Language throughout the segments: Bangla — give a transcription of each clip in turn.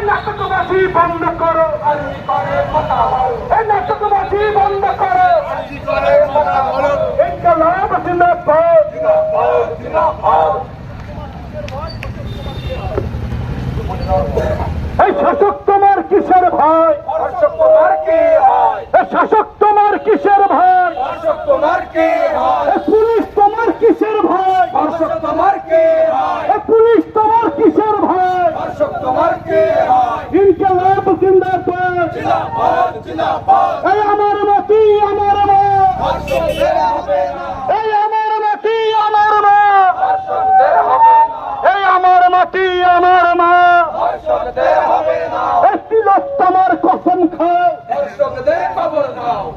নাটকবাজি বন্ধ করো, নাটকবাজি বন্ধ করো, ইনকলাব জিন্দাবাদ। এই শাসক তোমার কিসের ভয়? শাসক তোমার কিসের ভয়? পুলিশ তোমার কিসের ভয়? পুলিশ তোমার কিসের ভয়? ইনকলাব জিন্দাবাদ। এই আমার মাটি আমার মা, এই আমার মাটি আমার মা, এই আমার মাটি আমার মা। এই তিলোত্তমার কসম খাও,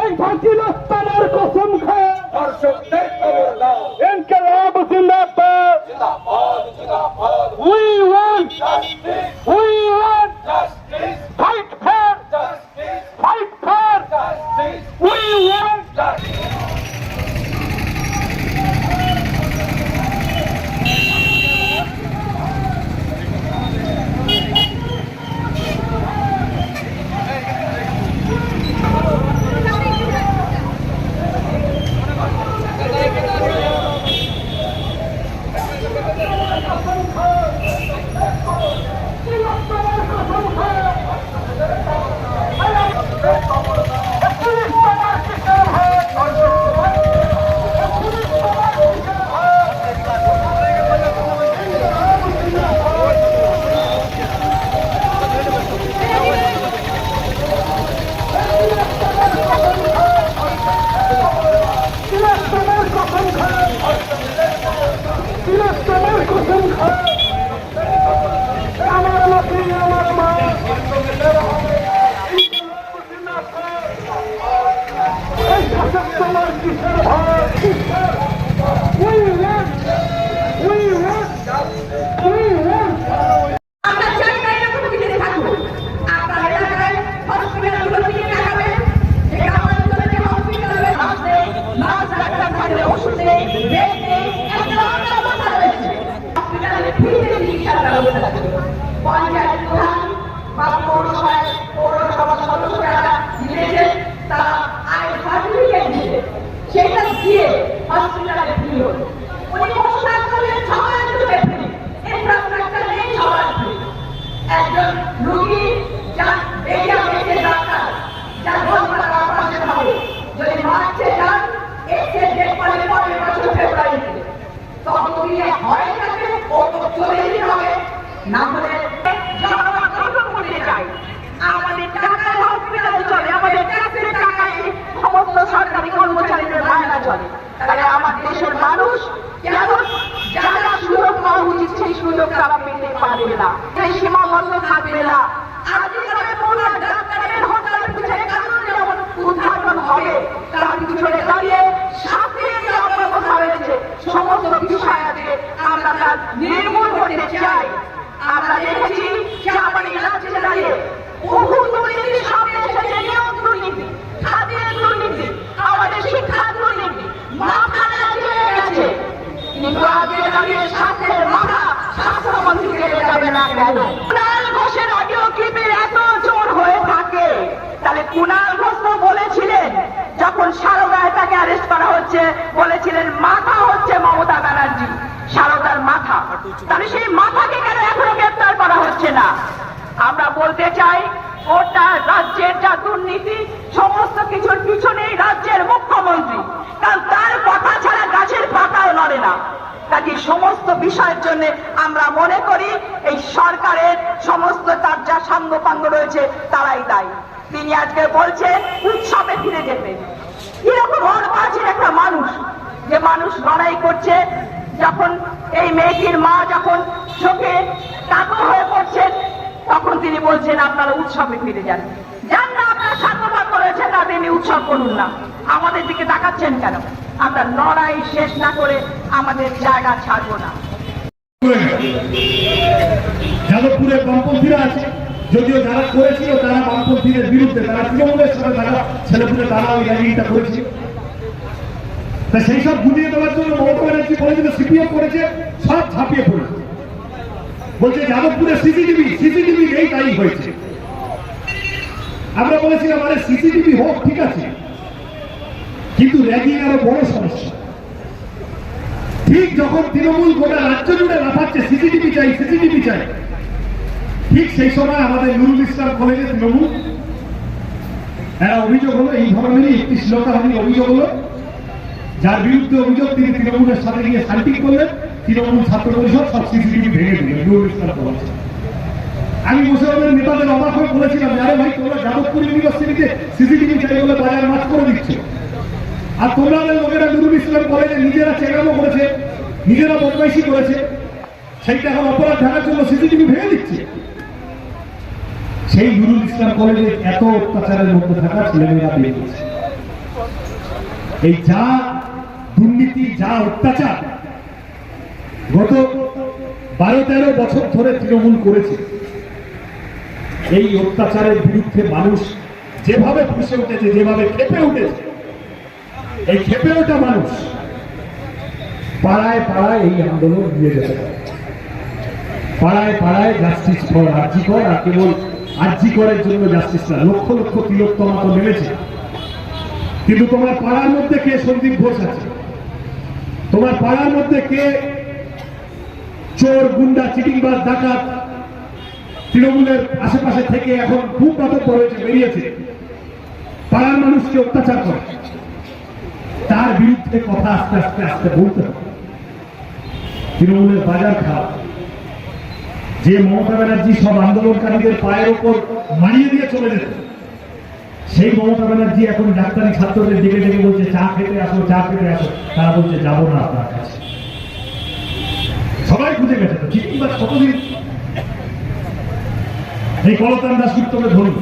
এই তিলোত্তমার কসম খাও। ইনকলাব জিন্দাবাদ। We want justice. We want justice. Fight for justice. Fight for justice. We want justice. সীমাবদ্ধ থাকবে না। উদ্ঘাটন হবে তার পিছনে দাঁড়িয়ে সমস্ত বিষয়াকে আমরা তার নির্মূল করতে চাই। আমরা দেখেছি জাপানি রাজ্যে দাঁড়িয়ে বহু দুর্নীতির সামনে এসেছে। নিয়োগ দুর্নীতি, খাদ্যের দুর্নীতি, আমাদের শিক্ষার দুর্নীতি মাথা চলে গেছে, কিন্তু আজকে দাঁড়িয়ে স্বাস্থ্যের মাথা স্বাস্থ্যমন্ত্রী কেড়ে যাবে না কেন? কুণাল ঘোষের অডিও ক্লিপের এত জোর হয়ে থাকে, তাহলে কুণাল ঘোষ তো বলেছিলেন যখন সারদায় তাকে অ্যারেস্ট করা হচ্ছে, বলেছিলেন মাথা হচ্ছে মমতা ব্যানার্জি, সারদার মাথা। তাহলে সেই মাথাকে কেন এখনো গ্রেপ্তার করা হচ্ছে না? আমরা বলতে চাই ওটা রাজ্যের যা দুর্নীতি সমস্ত কিছুর পিছনেই রাজ্যের মুখ্যমন্ত্রী, কারণ তার কথা ছাড়া গাছের পাতাও নড়ে না। কাজে সমস্ত বিষয়ের জন্য আমরা মনে করি এই সরকারের সমস্ত তার যা সাঙ্গপাঙ্গ রয়েছে তারাই দায়ী। তিনি আজকে বলছেন উৎসবে ফিরে যেতে। এরকম অর্বাচীন একটা মানুষ, যে মানুষ লড়াই করছে, যখন এই মেয়েটির মা যখন চোখে কাতর হয়ে পড়ছেন তখন তিনি বলছেন আপনারা উৎসবে ফিরে যান। যান না, আপনার সাঙ্গপাঙ্গ রয়েছে তাদের নিয়ে উৎসব করুন না। আমাদের দিকে তাকাচ্ছেন কেন? আমরা লড়াই শেষ না করে আমাদের জায়গা ছাড়বো না। যাদবপুরে বামপন্থীরা আছে, যদিও যারা করেছিল তারা বামপন্থীদের বিরুদ্ধে, তারা তৃণমূলের সাথে তারা ছেলেপুলে তারা ওই র্যালিটা করেছিল। তা সেই সব গুলিয়ে দেওয়ার জন্য মমতা ব্যানার্জি বলেছিল সিপিএম করেছে, সব ঝাঁপিয়ে পড়েছে। বলছে যাদবপুরে সিসিটিভি নেই, তাই হয়েছে। আমরা বলেছিলাম আরে সিসিটিভি হোক ঠিক আছে, কিন্তু র্যাগিং আরো বড় সমস্যা। ঠিক যখন তৃণমূল গোটা রাজ্য জুড়ে লাফাচ্ছে সিসিটিভি চাই, ঠিক সেই সময় আমাদের নুরুল ইসলাম কলেজে তৃণমূল এরা অভিযোগ হলো, এই ধরনেরই একটি শ্লীলতাহানির অভিযোগ হলো, যার বিরুদ্ধে অভিযোগ তিনি তৃণমূলের সাথে গিয়ে শান্তি করলেন। তৃণমূল ছাত্র পরিষদ সব সিসিটিভি ভেঙে দিলেন, নুরুল ইসলাম কলেজ। আমি বসে ওদের নেতাদের অবাক হয়ে বলেছিলাম, আরে ভাই তোমরা যাদবপুর ইউনিভার্সিটিতে সিসিটিভি চাই বলে বাজার মাছ করে দিচ্ছ, আর তোমরা লোকেরা নুরুল ইসলাম কলেজে নিজেরা চেঙ্গামো করেছে, নিজেরা বদমাইশি করেছে, সেইটা এখন অপরাধ ঢাকার জন্য সিসিটিভি ভেঙে দিচ্ছে। সেই নুরুল ইসলাম কলেজে এত অত্যাচারের মধ্যে থাকা ছেলেমেয়েরা বের করছে। এই যা দুর্নীতি, যা অত্যাচার গত 12-13 বছর ধরে তৃণমূল করেছে, এই অত্যাচারের বিরুদ্ধে মানুষ যেভাবে ফুঁসে উঠেছে, যেভাবে খেপে উঠেছে, এই খেপে ওঠা মানুষ পাড়ায় পাড়ায় এই আন্দোলন নিয়ে যেতে পারে। পাড়ায় পাড়ায় জাস্টিস ফর আরজি কর, আর কেবল আরজি করের জন্য জাস্টিস না, লক্ষ লক্ষ তিলোত্তমা তো নেমেছে। কিন্তু তোমার পাড়ার মধ্যে কে সন্দীপ ঘোষ আছে? তোমার পাড়ার মধ্যে কে চোর, গুন্ডা, চিটিংবাজ, ডাকাত তৃণমূলের আশেপাশে থেকে এখন খুব বাতক হয়েছে, বেরিয়েছে, পাড়ার মানুষকে অত্যাচার করে? তার বিরুদ্ধে কথা আস্তে আস্তে আস্তে বলতে হবে। তৃণমূলের বাজার খারাপ। যে মমতা ব্যানার্জি সব আন্দোলনকারীদের পায়ের ওপর মারিয়ে দিয়ে চলে যেত, সেই মমতা ব্যানার্জি এখন ডাক্তারি ছাত্রদের ডেকে ডেকে বলছে চা খেতে আসো, চা খেতে আসো। তারা বলছে যাবো না আপনার কাছে। সবাই খুঁজে গেছে তো চিঠিবাস কতদিন এই কলতান দাসগুপ্তকে ধরুন,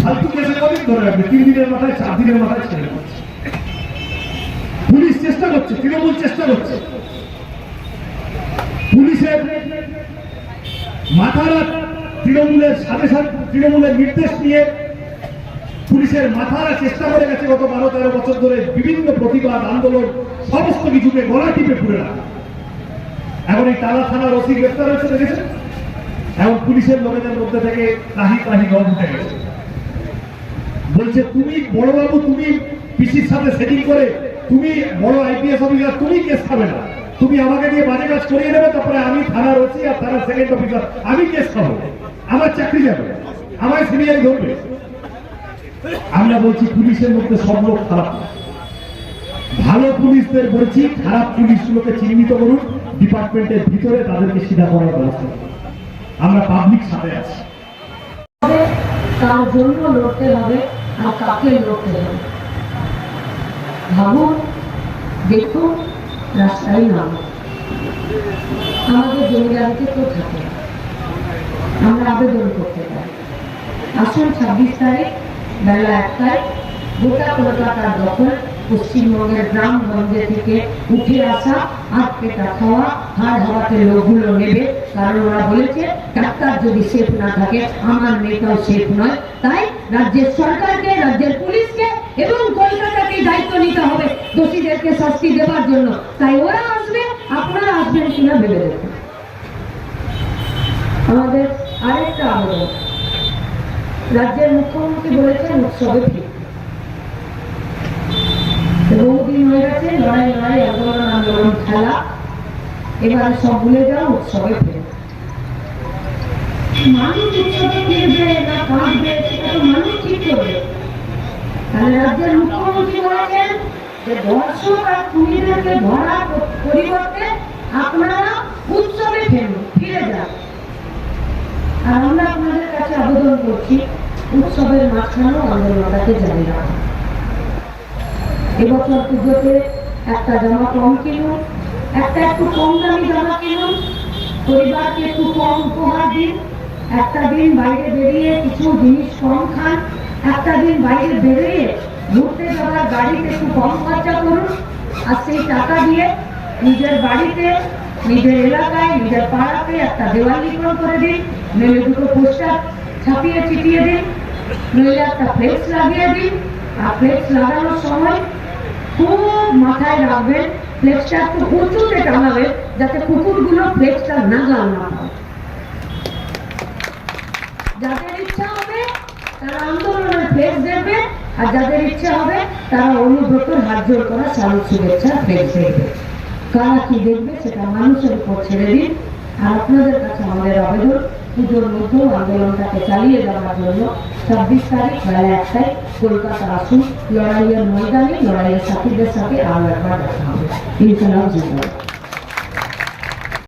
ফালতু কেসে কদিন ধরে রাখবে? 3 দিনের মাথায়, 4 দিনের মাথায় ছেড়ে দিচ্ছে। পুলিশ চেষ্টা করছে, তৃণমূল চেষ্টা করছে। পুলিশের মাথারা তৃণমূলের সাথে সাথে তৃণমূলের নির্দেশ নিয়ে পুলিশের মাথারা চেষ্টা করে গেছে গত 12-13 বছর ধরে বিভিন্ন প্রতিবাদ, আন্দোলন সমস্ত কিছুকে গলা টিপে পুড়ে রাখা। এখন এই টালা থানার ওসি গ্রেফতার হয়েছে, দেখেছেন? এখন পুলিশের লোকেদের মধ্যে থেকে কাহি রং উঠে গেছে। বলছে তুমি বড়বাবু, তুমি পিসির সাথে সেটিং করে, তুমি বড় আইপিএস অফিসার, তুমি কেস খাবে না, তুমি আমাকে দিয়ে বাজে কাজ করিয়ে নেবে, তারপরে আমি থানার ওসি আর থানার সেকেন্ড অফিসার, আমি কেস খাবো, আমার চাকরি যাবে, আমার সিনিয়র ধরবে। আমরা বলছি পুলিশের মধ্যে সব লোক খারাপ। ভালো পুলিশদের বলছি খারাপ পুলিশগুলোকে চিহ্নিত করুন, ডিপার্টমেন্টের ভিতরে তাদেরকে সিধা করার ব্যবস্থা করুন। আমরা পাবলিক সাথে আছি। তার জন্য লড়তে হবে, আর কাকে লড়তে হবে ভাবুন, দেখুন, রাস্তায় নাম আমাদের জমিদারিতে তো থাকে, আমরা আবেদন করতে পারি। আসুন 26 তারিখ বেলা 1টায় গোটা কলকাতার দখল, পশ্চিমবঙ্গের গ্রামগঞ্জে থেকে উঠে আসা, হাত পেটা খাওয়া, হাড় হাওয়াতে লোকগুলো নেবে। কারণ ওরা বলেছে ডাক্তার যদি সেফ না থাকে আমার মেয়েটাও সেফ নয়। তাই রাজ্যের সরকারকে, রাজ্যের পুলিশকে এবং কলকাতাকে দায়িত্ব নিতে হবে দোষীদেরকে শাস্তি দেওয়ার জন্য। তাই ওরা আসবে, আপনারা আসবেন কিনা ভেবে দেখুন। আমাদের আরেকটা আবেদন, রাজ্যের মুখ্যমন্ত্রী বলেছেন উৎসবে ফিরতে। বহুদিন হয়ে গেছে লড়াই আন্দোলন খেলা, এবারে সব ভুলে যাও, উৎসবে ফিরে। মানুষ উৎসবে কিনবে না কাঁদবে সেটা তো মানুষ ঠিক করবে। তাহলে রাজ্যের মুখ্যমন্ত্রী বলেছেন যে দর্শক আর কুমিরকে ভরা পরিবর্তে আপনারা উৎসবে ফিরে যান। আর আমরা আপনাদের কাছে আবেদন করছি উৎসবের মাঝখানেও আন্দোলনটাকে জারি রাখুন। এবছর পুজোতে একটা জামা কম কিনুন, একটা একটু কম দামি জামা কিনুন, পরিবারকে একটু কম উপহার দিন, একটা দিন বাইরে বেরিয়ে কিছু জিনিস কম খান, একটা দিন বাইরে বেরিয়ে ঘুরতে যাওয়ার গাড়িতে একটু কম খরচা করুন। আর সেই টাকা দিয়ে নিজের বাড়িতে, নিজের এলাকায়, নিজের পাড়াতে একটা দেওয়াল লিখন করে দিন, নইলে দুটো পোস্টার ছাপিয়ে চিটিয়ে দিন, নইলে একটা ফ্লেক্স লাগিয়ে দিন। আর ফ্লেক্স লাগানোর সময় খুব মাথায় রাখবেন ফ্লেক্সটা একটু উঁচুতে টাঙাবেন যাতে কুকুরগুলো ফ্লেক্সটা নাগাল না পায়। যাদের ইচ্ছা হবে তারা আন্দোলনের ফ্লেক্স দেখবে, আর যাদের ইচ্ছা হবে তারা অনুব্রতর হাত জোর করা চালু শুভেচ্ছা ফ্লেক্স দেখবে। কারা কি দেখবে সেটা মানুষের উপর ছেড়ে দিন। আর আপনাদের কাছে আমাদের আবেদন পুজোর মধ্যেও আন্দোলনটাকে চালিয়ে যাওয়ার জন্য 26 তারিখ বেলা 1টায় কলকাতা আসুন। লড়াইয়ের ময়দানে লড়াইয়ের সাথীদের সাথে আরো একবার দেখা হবে। ইনশাআল্লাহ।